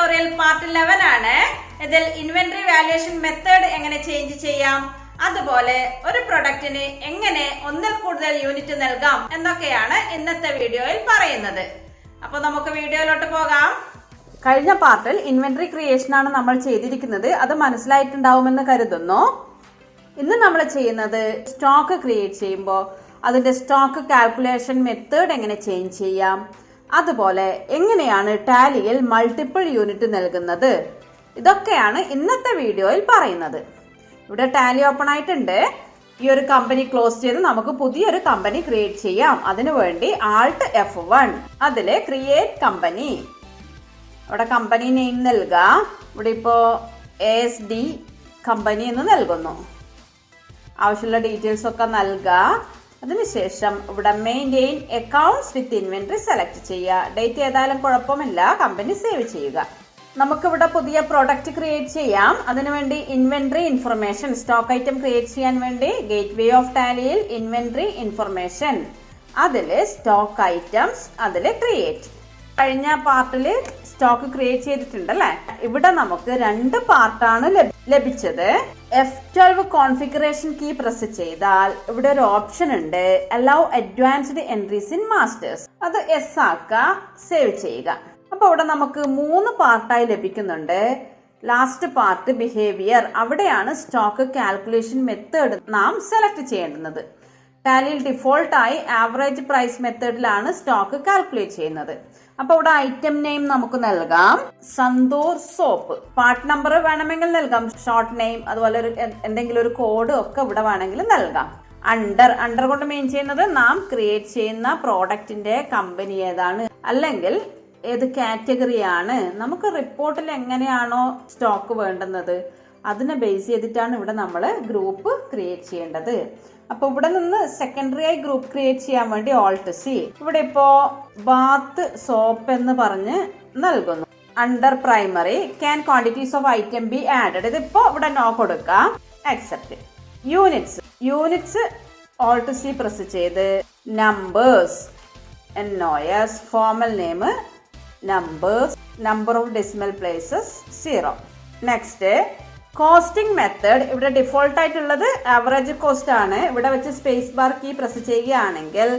Tutorial part 11 ആണ്. ഇതിൽ inventory valuation method എങ്ങനെ ചേഞ്ച് ചെയ്യാം, അതുപോലെ ഒരു പ്രൊഡക്റ്റിന് എങ്ങനെ ഒന്നിൽ കൂടുതൽ യൂണിറ്റ് നൽകാം എന്നൊക്കെയാണ് ഇന്നത്തെ വീഡിയോയിൽ പറയുന്നത്. അപ്പൊ നമുക്ക് വീഡിയോയിലോട്ട് പോകാം. കഴിഞ്ഞ പാർട്ടിൽ ഇൻവെന്ററി ക്രിയേഷൻ ആണ് നമ്മൾ ചെയ്തിരിക്കുന്നത്. അത് മനസ്സിലായിട്ടുണ്ടാവുമെന്ന് കരുതുന്നു. ഇന്ന് നമ്മൾ ചെയ്യുന്നത് സ്റ്റോക്ക് ക്രിയേറ്റ് ചെയ്യുമ്പോൾ അതിന്റെ സ്റ്റോക്ക് കാൽക്കുലേഷൻ മെത്തേഡ് എങ്ങനെ ചേഞ്ച് ചെയ്യാം, അതുപോലെ എങ്ങനെയാണ് ടാലിയിൽ മൾട്ടിപ്പിൾ യൂണിറ്റ് നൽകുന്നത്, ഇതൊക്കെയാണ് ഇന്നത്തെ വീഡിയോയിൽ പറയുന്നത്. ഇവിടെ ടാലി ഓപ്പൺ ആയിട്ടുണ്ട്. ഈ ഒരു കമ്പനി ക്ലോസ് ചെയ്ത് നമുക്ക് പുതിയൊരു കമ്പനി ക്രിയേറ്റ് ചെയ്യാം. അതിനുവേണ്ടി Alt F1 അതിലെ ക്രിയേറ്റ് കമ്പനി, ഇവിടെ കമ്പനി നെയിം നൽകുക. ഇവിടെ ഇപ്പോ ASD കമ്പനി എന്ന് നൽകുന്നു. ആവശ്യമുള്ള ഡീറ്റെയിൽസ് ഒക്കെ നൽകുക. അതിനുശേഷം ഇവിടെ മെയിൻറ്റെയിൻ അക്കൗണ്ട്സ് വിത്ത് ഇൻവെന്ററി സെലക്ട് ചെയ്യുക. ഡേറ്റ് ഏതായാലും കുഴപ്പമില്ല, കമ്പനി സേവ് ചെയ്യുക. നമുക്കിവിടെ പുതിയ പ്രോഡക്റ്റ് ക്രിയേറ്റ് ചെയ്യാം. അതിനുവേണ്ടി inventory information, stock item create ചെയ്യാൻ വേണ്ടി ഗേറ്റ്വേ ഓഫ് ടാലിയിൽ ഇൻവെന്ററി ഇൻഫർമേഷൻ, അതില് സ്റ്റോക്ക് ഐറ്റംസ്, അതില് ക്രിയേറ്റ്. കഴിഞ്ഞ പാർട്ടില് സ്റ്റോക്ക് ക്രിയേറ്റ് ചെയ്തിട്ടുണ്ടല്ലേ. ഇവിടെ നമുക്ക് 2 പാർട്ടാണ് ലഭിച്ചത്. F12 കോൺഫിഗറേഷൻ കീ പ്രസ് ചെയ്താൽ ഇവിടെ ഒരു ഓപ്ഷൻ ഉണ്ട്, allow advanced entries in masters. അത് യെസ് ആക്കുക, സേവ് ചെയ്യുക. അപ്പൊ ഇവിടെ നമുക്ക് 3 പാർട്ടായി ലഭിക്കുന്നുണ്ട്. ലാസ്റ്റ് പാർട്ട് ബിഹേവിയർ, അവിടെയാണ് സ്റ്റോക്ക് കാൽക്കുലേഷൻ മെത്തേഡ് നാം സെലക്ട് ചെയ്യേണ്ടുന്നത്. ടാലിയിൽ ഡിഫോൾട്ടായി ആവറേജ് പ്രൈസ് മെത്തേഡിലാണ് സ്റ്റോക്ക് കാൽക്കുലേറ്റ് ചെയ്യുന്നത്. അപ്പൊ ഇവിടെ ഐറ്റം നെയിം നമുക്ക് നൽകാം, സന്തൂർ സോപ്പ്. പാർട്ട് നമ്പർ വേണമെങ്കിൽ നൽകാം, ഷോർട്ട് നെയിം, അതുപോലെ ഒരു എന്തെങ്കിലും ഒരു കോഡ് ഒക്കെ ഇവിടെ വേണമെങ്കിൽ നൽകാം. അണ്ടർ കൊണ്ട് മീൻ ചെയ്യുന്നത് നാം ക്രിയേറ്റ് ചെയ്യുന്ന പ്രോഡക്റ്റിന്റെ കമ്പനി ഏതാണ്, അല്ലെങ്കിൽ ഏത് കാറ്റഗറിയാണ്, നമുക്ക് റിപ്പോർട്ടിൽ എങ്ങനെയാണോ സ്റ്റോക്ക് വേണ്ടുന്നത് അതിനെ ബേസ് ചെയ്തിട്ടാണ് ഇവിടെ നമ്മൾ ഗ്രൂപ്പ് ക്രിയേറ്റ് ചെയ്യേണ്ടത്. അപ്പൊ ഇവിടെ നിന്ന് സെക്കൻഡറി ആയി ഗ്രൂപ്പ് ക്രിയേറ്റ് ചെയ്യാൻ വേണ്ടി Alt C, ഇവിടെ ഇപ്പോ ബാത്ത് സോപ്പ് എന്ന് പറഞ്ഞ് നൽകുന്നു. Under primary can quantities of item be added, ഇതിപ്പോ ഇവിടെ നോ കൊടുക്കാം, accept. Units Alt C press ചെയ്ത് numbers, NOS, formal name numbers, number of decimal places 0. Next costing method, ഇവിടെ ഡിഫോൾട്ട് ആയിട്ടുള്ളത് ആവറേജ് കോസ്റ്റ് ആണ്. ഇവിടെ വെച്ച് സ്പേസ് ബാർ കീ പ്രസ് ചെയ്യുകയാണെങ്കിൽ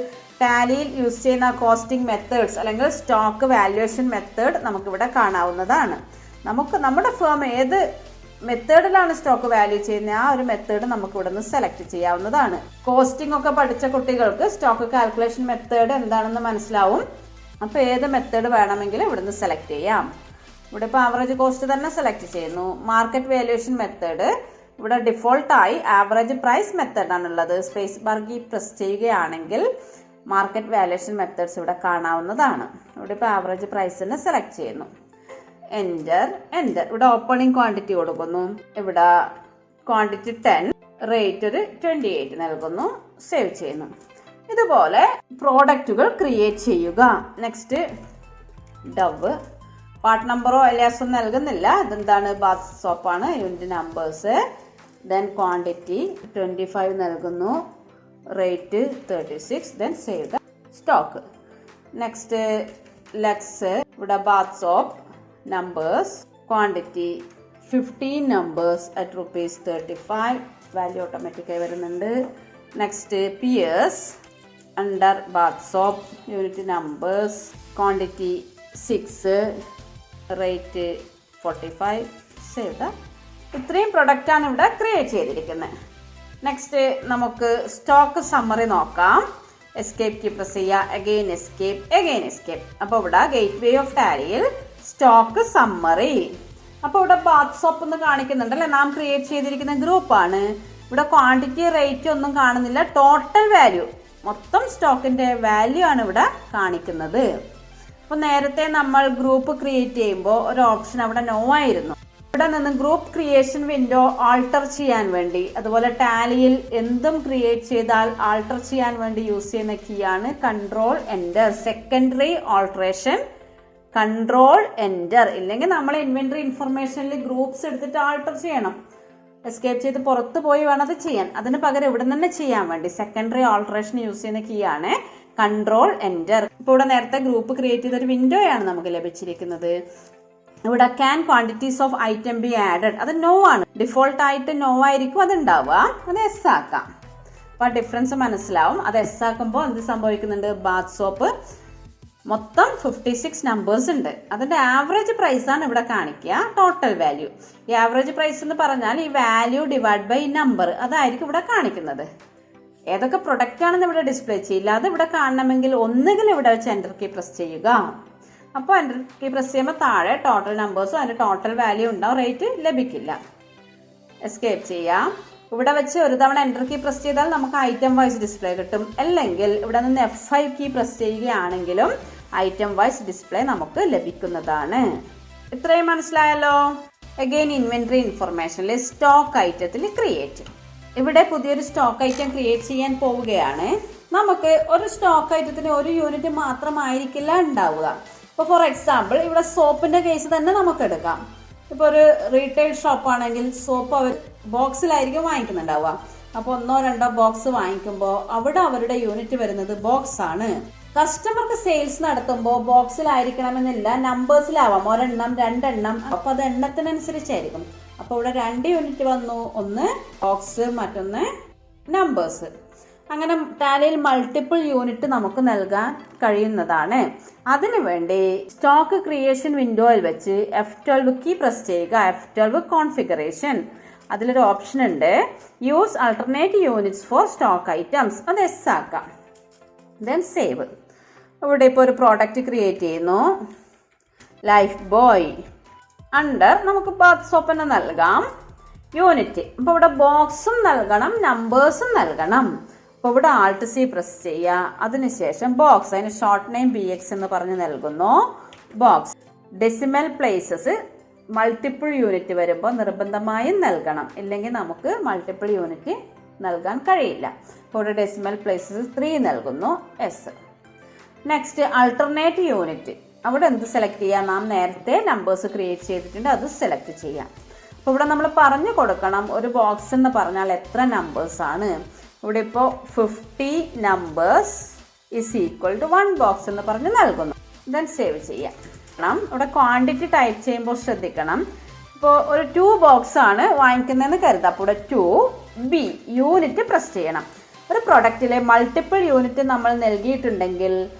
ടാലിയിൽ യൂസ് ചെയ്യുന്ന കോസ്റ്റിംഗ് മെത്തേഡ്സ് അല്ലെങ്കിൽ സ്റ്റോക്ക് വാല്യുവേഷൻ മെത്തേഡ് നമുക്കിവിടെ കാണാവുന്നതാണ്. നമുക്ക് നമ്മുടെ ഫേം ഏത് മെത്തേഡിലാണ് സ്റ്റോക്ക് വാല്യൂ ചെയ്യുന്നത് ആ ഒരു മെത്തേഡ് നമുക്ക് ഇവിടെ നിന്ന് സെലക്ട് ചെയ്യാവുന്നതാണ്. കോസ്റ്റിംഗ് ഒക്കെ പഠിച്ച കുട്ടികൾക്ക് സ്റ്റോക്ക് കാൽക്കുലേഷൻ മെത്തേഡ് എന്താണെന്ന് മനസ്സിലാവും. അപ്പൊ ഏത് മെത്തേഡ് വേണമെങ്കിലും ഇവിടുന്ന് സെലക്ട് ചെയ്യാം. ഇവിടെ ഇപ്പോൾ ആവറേജ് കോസ്റ്റ് തന്നെ സെലക്ട് ചെയ്യുന്നു. മാർക്കറ്റ് വാല്യുവേഷൻ മെത്തേഡ്, ഇവിടെ ഡിഫോൾട്ടായി ആവറേജ് പ്രൈസ് മെത്തേഡാണുള്ളത്. സ്പേസ് ബാർ കീ പ്രസ് ചെയ്യുകയാണെങ്കിൽ മാർക്കറ്റ് വാല്യുവേഷൻ മെത്തേഡ്സ് ഇവിടെ കാണാവുന്നതാണ്. ഇവിടെ ഇപ്പോൾ ആവറേജ് പ്രൈസ് തന്നെ സെലക്ട് ചെയ്യുന്നു. എൻ്റർ. ഇവിടെ ഓപ്പണിംഗ് ക്വാണ്ടിറ്റി കൊടുക്കുന്നു. ഇവിടെ ക്വാണ്ടിറ്റി 10, റേറ്റ് ഒരു 28 നൽകുന്നു, സേവ് ചെയ്യുന്നു. ഇതുപോലെ പ്രോഡക്റ്റുകൾ ക്രിയേറ്റ് ചെയ്യുക. നെക്സ്റ്റ് ഡവ്, പാർട്ട് നമ്പറോ അലിയാസോ നൽകുന്നില്ല. ഇതെന്താണ്, ബാത്ത് സോപ്പാണ്. യൂണിറ്റ് നമ്പേഴ്സ്, ദെൻ ക്വാണ്ടിറ്റി 25 നൽകുന്നു, rate 36, then save the stock. Next Lux, ഇവിടെ bath soap numbers, quantity 15 numbers at ₹35, value ഓട്ടോമാറ്റിക്കായി വരുന്നുണ്ട്. Next Pears, under bath soap, unit numbers, quantity 6, rate 45, save the. ഇത്രയും പ്രൊഡക്റ്റ് ആണ് ഇവിടെ create ചെയ്തിരിക്കുന്നത്. Next നമുക്ക് stock summary നോക്കാം. എസ്കേപ്പ് കീ പ്രസ് ചെയ്യുക, അഗെയിൻ എസ്കേപ്പ്. അപ്പോൾ ഇവിടെ ഗേറ്റ്വേ ഓഫ് ടാലിയിൽ സ്റ്റോക്ക് സമ്മറി. അപ്പോൾ ഇവിടെ ബാത്ത് സോപ്പ് എന്ന് കാണിക്കുന്നുണ്ടല്ലേ, നാം ക്രിയേറ്റ് ചെയ്തിരിക്കുന്ന ഗ്രൂപ്പാണ്. ഇവിടെ ക്വാണ്ടിറ്റി റേറ്റ് ഒന്നും കാണുന്നില്ല, ടോട്ടൽ വാല്യൂ, മൊത്തം സ്റ്റോക്കിന്റെ വാല്യൂ ആണ് ഇവിടെ കാണിക്കുന്നത്. അപ്പോൾ നേരത്തെ നമ്മൾ ഗ്രൂപ്പ് ക്രിയേറ്റ് ചെയ്യുമ്പോൾ ഒരു ഓപ്ഷൻ അവിടെ നോ ആയിരുന്നു. ഇവിടെ നിന്ന് ഗ്രൂപ്പ് ക്രിയേഷൻ വിൻഡോ ആൾട്ടർ ചെയ്യാൻ വേണ്ടി, അതുപോലെ ടാലിയിൽ എന്തും ക്രിയേറ്റ് ചെയ്താൽ ആൾട്ടർ ചെയ്യാൻ വേണ്ടി യൂസ് ചെയ്യുന്ന കീ ആണ് Ctrl+Enter. Secondary alteration Ctrl+Enter. ഇല്ലെങ്കിൽ നമ്മൾ ഇൻവെന്ററി ഇൻഫർമേഷനിൽ ഗ്രൂപ്പ്സ് എടുത്തിട്ട് ആൾട്ടർ ചെയ്യണം. എസ്കേപ്പ് ചെയ്ത് പുറത്ത് പോയി വേണം അത് ചെയ്യാൻ. അതിന് പകരം ഇവിടെ തന്നെ ചെയ്യാൻ വേണ്ടി സെക്കൻഡറി ആൾട്ടറേഷൻ യൂസ് ചെയ്യുന്ന കീ ആണ് Ctrl+Enter. ഇപ്പോൾ ഇവിടെ നേരത്തെ ഗ്രൂപ്പ് ക്രിയേറ്റ് ചെയ്തൊരു വിൻഡോയാണ് നമുക്ക് ലഭിച്ചിരിക്കുന്നത്. ഇവിടെ can quantities of item be added, അത് നോ ആണ്. ഡിഫോൾട്ട് ആയിട്ട് നോ ആയിരിക്കും അത് ഉണ്ടാവുക. അത് എസ് ആക്കാം. അപ്പൊ ഡിഫറൻസ് മനസ്സിലാവും. അത് എസ് ആക്കുമ്പോൾ എന്ത് സംഭവിക്കുന്നുണ്ട്? ബാത്ത് സോപ്പ് മൊത്തം 56 നമ്പേഴ്സ് ഉണ്ട്. അതിന്റെ ആവറേജ് പ്രൈസ് ആണ് ഇവിടെ കാണിക്കുക, ടോട്ടൽ വാല്യൂ. ഈ ആവറേജ് പ്രൈസ് എന്ന് പറഞ്ഞാൽ ഈ വാല്യൂ ഡിവൈഡ് ബൈ നമ്പർ, അതായിരിക്കും ഇവിടെ കാണിക്കുന്നത്. ഏതൊക്കെ പ്രൊഡക്റ്റ് ആണെന്ന് ഇവിടെ ഡിസ്പ്ലേ ചെയ്യില്ല. അത് ഇവിടെ കാണണമെങ്കിൽ ഒന്നുകിൽ ഇവിടെ വെച്ച് എൻ്റർ കീ പ്രസ് ചെയ്യുക. അപ്പോൾ എൻ്റർ കീ പ്രസ് ചെയ്യുമ്പോൾ താഴെ ടോട്ടൽ നമ്പേഴ്സും അതിന്റെ ടോട്ടൽ വാല്യൂ ഉണ്ടാവും, റേറ്റ് ലഭിക്കില്ല. എസ്കേപ്പ് ചെയ്യാം. ഇവിടെ വെച്ച് ഒരു തവണ എൻ്റർ കീ പ്രസ് ചെയ്താൽ നമുക്ക് ഐറ്റം വൈസ് ഡിസ്പ്ലേ കിട്ടും. അല്ലെങ്കിൽ ഇവിടെ നിന്ന് F5 കീ പ്രസ് ചെയ്യുകയാണെങ്കിലും ഐറ്റം വൈസ് ഡിസ്പ്ലേ നമുക്ക് ലഭിക്കുന്നതാണ്. ഇത്രയും മനസ്സിലായല്ലോ. അഗെയിൻ ഇൻവെന്ററി ഇൻഫർമേഷനിൽ സ്റ്റോക്ക് ഐറ്റത്തിൽ ക്രിയേറ്റ്. ഇവിടെ പുതിയൊരു സ്റ്റോക്ക് ഐറ്റം ക്രിയേറ്റ് ചെയ്യാൻ പോവുകയാണ്. നമുക്ക് ഒരു സ്റ്റോക്ക് ഐറ്റത്തിന് ഒരു യൂണിറ്റ് മാത്രമായിരിക്കില്ല ഉണ്ടാവുക. ഇപ്പോൾ ഫോർ എക്സാമ്പിൾ ഇവിടെ സോപ്പിന്റെ കേസ് തന്നെ നമുക്ക് എടുക്കാം. ഇപ്പോൾ ഒരു റീറ്റെയിൽ ഷോപ്പ് ആണെങ്കിൽ സോപ്പ് അവർ ബോക്സിലായിരിക്കും വാങ്ങിക്കുന്നുണ്ടാവുക. അപ്പോൾ 1-2 ബോക്സ് വാങ്ങിക്കുമ്പോൾ അവിടെ അവരുടെ യൂണിറ്റ് വരുന്നത് ബോക്സ് ആണ്. കസ്റ്റമർക്ക് സെയിൽസ് നടത്തുമ്പോൾ ബോക്സിലായിരിക്കണമെന്നില്ല, നമ്പേഴ്സിലാവാം. 1 എണ്ണം 2 എണ്ണം, അപ്പോൾ അത് എണ്ണത്തിനനുസരിച്ചായിരിക്കും. അപ്പോൾ ഇവിടെ 2 യൂണിറ്റ് വന്നു, ഒന്ന് ബോക്സ് മറ്റൊന്ന് നമ്പേഴ്സ്. അങ്ങനെ ടാലിയിൽ മൾട്ടിപ്പിൾ യൂണിറ്റ് നമുക്ക് നൽകാൻ കഴിയുന്നതാണ്. അതിനുവേണ്ടി സ്റ്റോക്ക് ക്രിയേഷൻ വിൻഡോയിൽ വെച്ച് F12 കീ പ്രസ് ചെയ്യുക. F12 കോൺഫിഗറേഷൻ, അതിലൊരു ഓപ്ഷൻ ഉണ്ട്, use alternate units four stock items. അത് എസ് ആക്കാം. Then save. ഇവിടെ ഇപ്പോൾ ഒരു പ്രോഡക്റ്റ് ക്രിയേറ്റ് ചെയ്യുന്നു, ലൈഫ് ബോയ്. അണ്ടർ നമുക്ക് ബാത്ത് സോപ്പിന് നൽകാം യൂണിറ്റ്. അപ്പോൾ ഇവിടെ ബോക്സും നൽകണം, നമ്പേഴ്സും നൽകണം. അപ്പോൾ ഇവിടെ Alt C പ്രസ് ചെയ്യുക. അതിനുശേഷം ബോക്സ്, അതിന് ഷോർട്ട് നെയിം BX എന്ന് പറഞ്ഞ് നൽകുന്നു. Box decimal places multiple unit വരുമ്പോൾ നിർബന്ധമായും നൽകണം, ഇല്ലെങ്കിൽ നമുക്ക് മൾട്ടിപ്പിൾ യൂണിറ്റ് നൽകാൻ കഴിയില്ല. അപ്പോൾ ഇവിടെ ഡെസിമൽ പ്ലേസസ് 3 നൽകുന്നു. എസ്. Next alternate unit. അവിടെ എന്ത് സെലക്ട് ചെയ്യാം? നാം നേരത്തെ നമ്പേഴ്സ് ക്രിയേറ്റ് ചെയ്തിട്ടുണ്ട്, അത് സെലക്ട് ചെയ്യാം. അപ്പോൾ ഇവിടെ നമ്മൾ പറഞ്ഞു കൊടുക്കണം ഒരു ബോക്സ് എന്ന് പറഞ്ഞാൽ എത്ര നമ്പേഴ്സ് ആണ്. ഇവിടെ ഇപ്പോൾ 50 numbers is equal to 1 box എന്ന് പറഞ്ഞ് നൽകുന്നു. ദെൻ സേവ് ചെയ്യാം. ഇവിടെ ക്വാണ്ടിറ്റി ടൈപ്പ് ചെയ്യുമ്പോൾ ശ്രദ്ധിക്കണം. ഇപ്പോൾ ഒരു 2 ബോക്സ് ആണ് വാങ്ങിക്കുന്നതെന്ന് കരുതാം. അപ്പോൾ ഇവിടെ 2B യൂണിറ്റ് പ്രസ് ചെയ്യണം. ഒരു പ്രൊഡക്റ്റിലെ മൾട്ടിപ്പിൾ യൂണിറ്റ് നമ്മൾ നൽകിയിട്ടുണ്ടെങ്കിൽ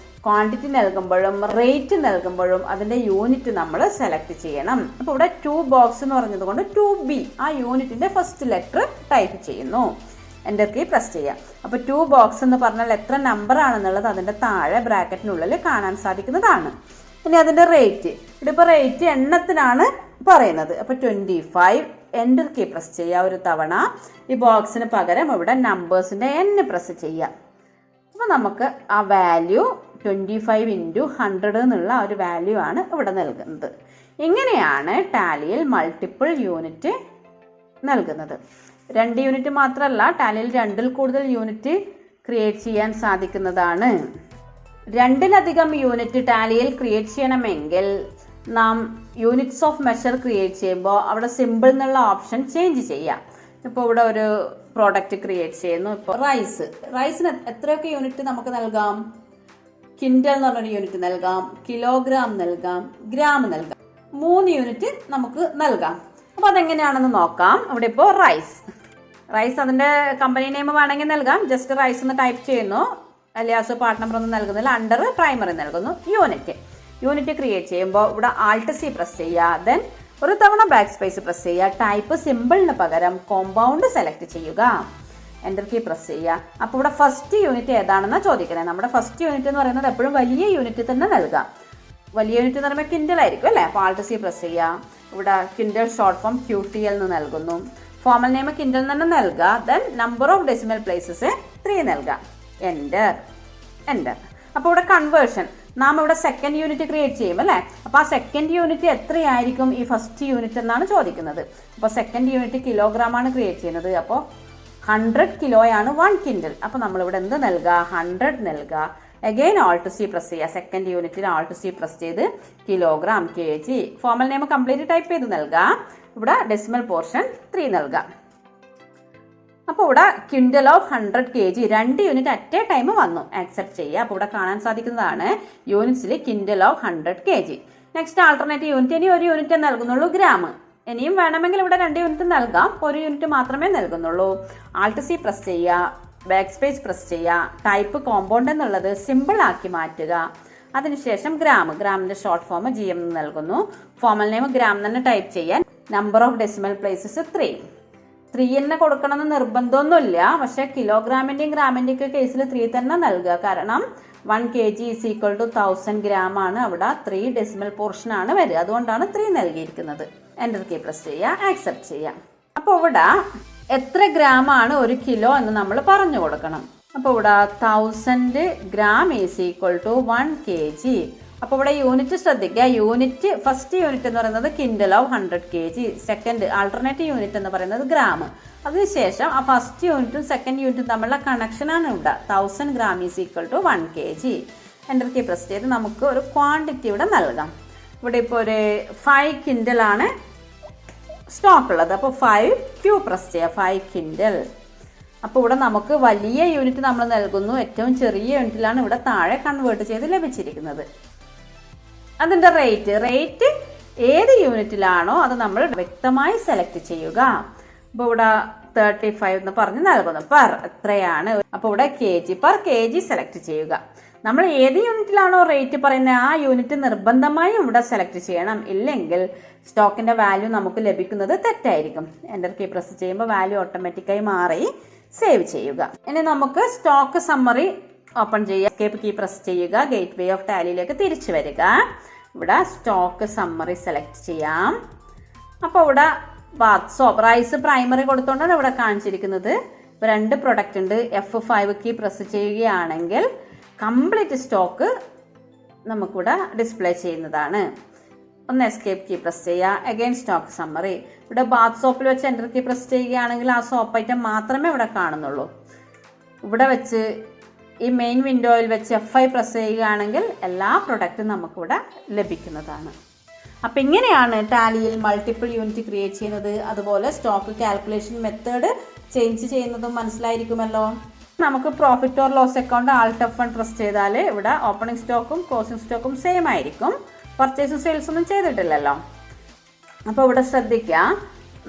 ക്വാണ്ടിറ്റി നൽകുമ്പോഴും റേറ്റ് നൽകുമ്പോഴും അതിൻ്റെ യൂണിറ്റ് നമ്മൾ സെലക്ട് ചെയ്യണം. അപ്പോൾ ഇവിടെ 2 ബോക്സ് എന്ന് പറഞ്ഞത് കൊണ്ട് 2B ആ യൂണിറ്റിൻ്റെ ഫസ്റ്റ് ലെറ്റർ ടൈപ്പ് ചെയ്യുന്നു. എൻ്റർ കീ പ്രസ് ചെയ്യാം. അപ്പോൾ 2 ബോക്സ് എന്ന് പറഞ്ഞാൽ എത്ര നമ്പർ ആണെന്നുള്ളത് അതിൻ്റെ താഴെ ബ്രാക്കറ്റിനുള്ളിൽ കാണാൻ സാധിക്കുന്നതാണ്. ഇനി അതിൻ്റെ റേറ്റ്, ഇതിപ്പോൾ റേറ്റ് എണ്ണത്തിനാണ് പറയുന്നത്. അപ്പോൾ 25 എൻ്റർ കീ പ്രസ് ചെയ്യുക ഒരു തവണ. ഈ ബോക്സിന് പകരം ഇവിടെ നമ്പേഴ്സിൻ്റെ N പ്രസ് ചെയ്യാം. അപ്പോൾ നമുക്ക് ആ വാല്യൂ 25 × 100 എന്നുള്ള ഒരു വാല്യൂ ആണ് ഇവിടെ നൽകുന്നത്. ഇങ്ങനെയാണ് ടാലിയിൽ മൾട്ടിപ്പിൾ യൂണിറ്റ് നൽകുന്നത്. 2 യൂണിറ്റ് മാത്രമല്ല, ടാലിയിൽ 2-ൽ കൂടുതൽ യൂണിറ്റ് ക്രിയേറ്റ് ചെയ്യാൻ സാധിക്കുന്നതാണ്. 2-ലധികം യൂണിറ്റ് ടാലിയിൽ ക്രിയേറ്റ് ചെയ്യണമെങ്കിൽ നാം യൂണിറ്റ്സ് ഓഫ് മെഷർ ക്രിയേറ്റ് ചെയ്യുമ്പോൾ അവിടെ സിമ്പിൾ എന്നുള്ള ഓപ്ഷൻ ചേഞ്ച് ചെയ്യാം. ഇപ്പോൾ ഇവിടെ ഒരു പ്രോഡക്റ്റ് ക്രിയേറ്റ് ചെയ്യുന്നു. ഇപ്പോൾ റൈസിന് എത്രയൊക്കെ യൂണിറ്റ് നമുക്ക് നൽകാം? ക്വിൻ്റൽ എന്ന് പറഞ്ഞൊരു യൂണിറ്റ് നൽകാം, കിലോഗ്രാം നൽകാം, ഗ്രാം നൽകാം. 3 യൂണിറ്റ് നമുക്ക് നൽകാം. അപ്പോൾ അതെങ്ങനെയാണെന്ന് നോക്കാം. ഇവിടെ ഇപ്പോൾ റൈസ് അതിൻ്റെ കമ്പനി നെയിം വേണമെങ്കിൽ നൽകാം. ജസ്റ്റ് റൈസ് എന്ന് ടൈപ്പ് ചെയ്യുന്നു. അലിയാസ് പാർട്ട് നമ്പർ ഒന്നും നൽകുന്നില്ല. അണ്ടർ പ്രൈമറി നൽകുന്നു. യൂണിറ്റ് ക്രിയേറ്റ് ചെയ്യുമ്പോൾ ഇവിടെ Alt C പ്രസ് ചെയ്യുക. ദെൻ ഒരു തവണ ബാക്ക് സ്പേസ് പ്രസ് ചെയ്യുക. ടൈപ്പ് സിമ്പിളിന് പകരം കോമ്പൗണ്ട് സെലക്ട് ചെയ്യുക. എൻ്റർ കീ പ്രസ് ചെയ്യുക. അപ്പോൾ ഇവിടെ ഫസ്റ്റ് യൂണിറ്റ് ഏതാണെന്നാണ് ചോദിക്കുന്നത്. നമ്മുടെ ഫസ്റ്റ് യൂണിറ്റ് എന്ന് പറയുന്നത് എപ്പോഴും വലിയ യൂണിറ്റ് തന്നെ നൽകാം. വലിയ യൂണിറ്റ് എന്ന് പറയുമ്പോൾ ക്വിൻ്റൽ ആയിരിക്കും അല്ലേ. അപ്പോൾ Alt C പ്രസ് ചെയ്യുക. ഇവിടെ ക്വിൻ്റൽ ഷോർട്ട് ഫോം QTL എന്ന് നൽകുന്നു. ഫോർമൽ നെയിം ക്വിൻ്റൽ തന്നെ നൽകുക. Then number of decimal places 3 നൽകുക. എൻ്റർ. അപ്പോൾ ഇവിടെ കൺവേർഷൻ, നാം ഇവിടെ സെക്കൻഡ് യൂണിറ്റ് ക്രിയേറ്റ് ചെയ്യും അല്ലേ. അപ്പോൾ ആ സെക്കൻഡ് യൂണിറ്റ് എത്രയായിരിക്കും ഈ ഫസ്റ്റ് യൂണിറ്റ് എന്നാണ് ചോദിക്കുന്നത്. അപ്പോൾ സെക്കൻഡ് യൂണിറ്റ് കിലോഗ്രാം ആണ് ക്രിയേറ്റ് ചെയ്യുന്നത്. അപ്പോൾ 100 കിലോയാണ് 1 ക്വിൻ്റൽ. അപ്പോൾ നമ്മളിവിടെ എന്ത് നൽകുക? 100 നൽകുക. അഗെയിൻ Alt C പ്രസ് ചെയ്യുക. സെക്കൻഡ് യൂണിറ്റിൽ Alt C പ്രസ് ചെയ്ത് kilogram, kg, formal name complete type ചെയ്ത് നൽകുക. ഇവിടെ ഡെസിമൽ പോർഷൻ 3 നൽകുക. അപ്പോൾ ഇവിടെ quintal of 100 kg 2 unit at a time വന്നു. ആക്സെപ്റ്റ് ചെയ്യുക. അപ്പോൾ ഇവിടെ കാണാൻ സാധിക്കുന്നതാണ് യൂണിറ്റ്സിൽ quintal of 100 kg. Next alternative unit, ഇനി ഒരു യൂണിറ്റ് നൽകുന്നുള്ളൂ ഗ്രാം. ഇനിയും വേണമെങ്കിൽ ഇവിടെ 2 യൂണിറ്റ് നൽകാം, ഒരു യൂണിറ്റ് മാത്രമേ നൽകുന്നുള്ളൂ. ആൾട്ട് സി പ്രസ് ചെയ്യുക, ബാക്ക് സ്പേസ് പ്രസ് ചെയ്യുക, ടൈപ്പ് കോമ്പൗണ്ട് എന്നുള്ളത് സിമ്പിൾ ആക്കി മാറ്റുക. അതിനുശേഷം ഗ്രാമിന്റെ ഷോർട്ട് ഫോം GM നൽകുന്നു. ഫോമൽ നെയിം ഗ്രാം തന്നെ ടൈപ്പ് ചെയ്യാൻ. നമ്പർ ഓഫ് ഡെസിമൽ പ്ലേസസ് 3 തന്നെ കൊടുക്കണമെന്ന് നിർബന്ധമൊന്നുമില്ല. പക്ഷെ കിലോഗ്രാമിന്റെയും ഗ്രാമിന്റെയും ഒക്കെ കേസിൽ 3 തന്നെ നൽകുക. കാരണം 1 kg is equal to 1000 gram ആണ്. അവിടെ 3 ഡെസിമൽ പോർഷൻ ആണ് വരിക. അതുകൊണ്ടാണ് 3 നൽകിയിരിക്കുന്നത്. എൻ്റർ കീ പ്രസ് ചെയ്യുക, ആക്സെപ്റ്റ് ചെയ്യാം. അപ്പോൾ ഇവിടെ എത്ര ഗ്രാം ആണ് 1 കിലോ എന്ന് നമ്മൾ പറഞ്ഞു കൊടുക്കണം. അപ്പോൾ ഇവിടെ 1000 gram is equal to 1 kg. അപ്പോൾ ഇവിടെ യൂണിറ്റ് ശ്രദ്ധിക്കുക. ഫസ്റ്റ് യൂണിറ്റ് എന്ന് പറയുന്നത് quintal of 100 kg. Second alternative unit എന്ന് പറയുന്നത് ഗ്രാം. അതിനുശേഷം ആ ഫസ്റ്റ് യൂണിറ്റും സെക്കൻഡ് യൂണിറ്റും തമ്മിലുള്ള കണക്ഷനാണ് ഇവിടെ. 1000 gram is equal to 1 kg. Enter key press ചെയ്ത് നമുക്ക് ഒരു ക്വാണ്ടിറ്റി ഇവിടെ നൽകാം. ഇവിടെ ഇപ്പോൾ ഒരു 5 കിൻഡലാണ് സ്റ്റോക്ക് ഉള്ളത്. അപ്പോൾ 5Q പ്രസ് ചെയ്യുക, 5 കിൻഡൽ. അപ്പോൾ ഇവിടെ നമുക്ക് വലിയ യൂണിറ്റ് നമ്മൾ നൽകുന്നു, ഏറ്റവും ചെറിയ യൂണിറ്റിലാണ് ഇവിടെ താഴെ കൺവേർട്ട് ചെയ്ത് ലഭിച്ചിരിക്കുന്നത്. അതിൻ്റെ റേറ്റ് ഏത് യൂണിറ്റിലാണോ അത് നമ്മൾ വ്യക്തമായി സെലക്ട് ചെയ്യുക. അപ്പോൾ ഇവിടെ 35 എന്ന് പറഞ്ഞ് നൽകുന്നു. എത്രയാണ്? അപ്പോൾ ഇവിടെ kg സെലക്ട് ചെയ്യുക. നമ്മൾ ഏത് യൂണിറ്റിലാണോ റേറ്റ് പറയുന്നത് ആ യൂണിറ്റ് നിർബന്ധമായും ഇവിടെ സെലക്ട് ചെയ്യണം. ഇല്ലെങ്കിൽ സ്റ്റോക്കിന്റെ വാല്യൂ നമുക്ക് ലഭിക്കുന്നത് തെറ്റായിരിക്കും. എൻ്റർ കീ പ്രസ് ചെയ്യുമ്പോൾ വാല്യൂ ഓട്ടോമാറ്റിക്കായി മാറി സേവ് ചെയ്യുക. ഇനി നമുക്ക് സ്റ്റോക്ക് സമ്മറി ഓപ്പൺ ചെയ്യുക. എസ്കേപ്പ് കീ പ്രസ് ചെയ്യുക. ഗേറ്റ് വേ ഓഫ് ടാലിയിലേക്ക് തിരിച്ചു വരിക. ഇവിടെ സ്റ്റോക്ക് സമ്മറി സെലക്ട് ചെയ്യാം. അപ്പോൾ ഇവിടെ ബാത്ത് സോപ്പ് റൈസ് പ്രൈമറി കൊടുത്തുകൊണ്ടാണ് ഇവിടെ കാണിച്ചിരിക്കുന്നത്. ഇപ്പോൾ 2 പ്രൊഡക്റ്റ് ഉണ്ട്. F5 കീ പ്രസ് ചെയ്യുകയാണെങ്കിൽ കംപ്ലീറ്റ് സ്റ്റോക്ക് നമുക്കിവിടെ ഡിസ്പ്ലേ ചെയ്യുന്നതാണ്. ഒന്ന് എസ്കേപ്പ് കീ പ്രസ് ചെയ്യുക. Again stock summary. ഇവിടെ ബാത്ത് സോപ്പിൽ വെച്ച് എൻ്റർ കീ പ്രസ് ചെയ്യുകയാണെങ്കിൽ ആ സോപ്പ് ഐറ്റം മാത്രമേ ഇവിടെ കാണുന്നുള്ളൂ. ഇവിടെ വെച്ച് ഈ മെയിൻ വിൻഡോയിൽ വെച്ച് F5 പ്രസ് ചെയ്യുകയാണെങ്കിൽ എല്ലാ പ്രൊഡക്റ്റും നമുക്കിവിടെ ലഭിക്കുന്നതാണ്. അപ്പം ഇങ്ങനെയാണ് ടാലിയിൽ മൾട്ടിപ്പിൾ യൂണിറ്റ് ക്രിയേറ്റ് ചെയ്യുന്നത്. അതുപോലെ സ്റ്റോക്ക് കാൽക്കുലേഷൻ മെത്തേഡ് ചേഞ്ച് ചെയ്യുന്നതും മനസ്സിലായിരിക്കുമല്ലോ. നമുക്ക് profit or loss account alt F1 press ചെയ്താൽ ഇവിടെ ഓപ്പണിംഗ് സ്റ്റോക്കും ക്ലോസിംഗ് സ്റ്റോക്കും സെയിം ആയിരിക്കും. പർച്ചേസും സെയിൽസ് ഒന്നും ചെയ്തിട്ടില്ലല്ലോ. അപ്പോൾ ഇവിടെ ശ്രദ്ധിക്കുക,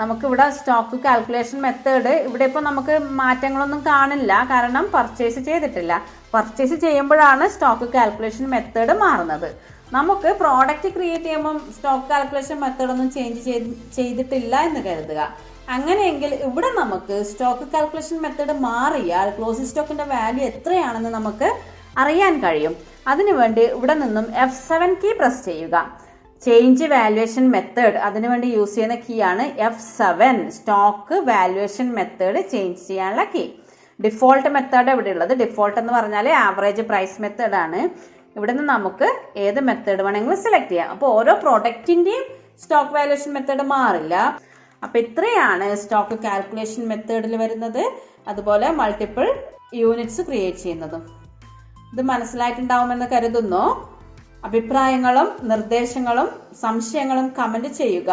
നമുക്കിവിടെ സ്റ്റോക്ക് കാൽക്കുലേഷൻ മെത്തേഡ് ഇവിടെ ഇപ്പോൾ നമുക്ക് മാറ്റങ്ങളൊന്നും കാണില്ല. കാരണം പർച്ചേസ് ചെയ്തിട്ടില്ല. പർച്ചേസ് ചെയ്യുമ്പോഴാണ് സ്റ്റോക്ക് കാൽക്കുലേഷൻ മെത്തേഡ് മാറുന്നത്. നമുക്ക് പ്രോഡക്റ്റ് ക്രിയേറ്റ് ചെയ്യുമ്പം സ്റ്റോക്ക് കാൽക്കുലേഷൻ മെത്തേഡ് ഒന്നും ചേഞ്ച് ചെയ്തിട്ടില്ല എന്ന് കരുതുക. അങ്ങനെയെങ്കിൽ ഇവിടെ നമുക്ക് സ്റ്റോക്ക് കാൽക്കുലേഷൻ മെത്തേഡ് മാറിയാൽ ക്ലോസിംഗ് സ്റ്റോക്കിന്റെ വാല്യൂ എത്രയാണെന്ന് നമുക്ക് അറിയാൻ കഴിയും. അതിനുവേണ്ടി ഇവിടെ നിന്നും F7 കീ പ്രസ് ചെയ്യുക. ചേഞ്ച് വാല്യുവേഷൻ മെത്തേഡ് അതിനുവേണ്ടി യൂസ് ചെയ്യുന്ന കീ ആണ് F7. Stock valuation method change ചെയ്യാനുള്ള കീ. ഡിഫോൾട്ട് മെത്തേഡ് ഇവിടെ ഉള്ളത്. ഡിഫോൾട്ട് എന്ന് പറഞ്ഞാൽ ആവറേജ് പ്രൈസ് മെത്തേഡ് ആണ്. ഇവിടെ നിന്ന് നമുക്ക് ഏത് മെത്തേഡ് വേണമെങ്കിലും സെലക്ട് ചെയ്യാം. അപ്പോൾ ഓരോ പ്രോഡക്റ്റിന്റെയും സ്റ്റോക്ക് വാല്യുവേഷൻ മെത്തേഡ് മാറില്ല. അപ്പൊ ഇത്രയാണ് സ്റ്റോക്ക് കാൽക്കുലേഷൻ മെത്തേഡിൽ വരുന്നത്. അതുപോലെ മൾട്ടിപ്പിൾ യൂണിറ്റ്സ് ക്രിയേറ്റ് ചെയ്യുന്നതും. ഇത് മനസ്സിലായിട്ടുണ്ടാവുമെന്ന് കരുതുന്നു. അഭിപ്രായങ്ങളും നിർദ്ദേശങ്ങളും സംശയങ്ങളും കമന്റ് ചെയ്യുക.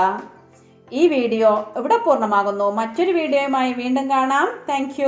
ഈ വീഡിയോ ഇവിടെ പൂർണ്ണമാകുന്നു. മറ്റൊരു വീഡിയോയുമായി വീണ്ടും കാണാം. താങ്ക്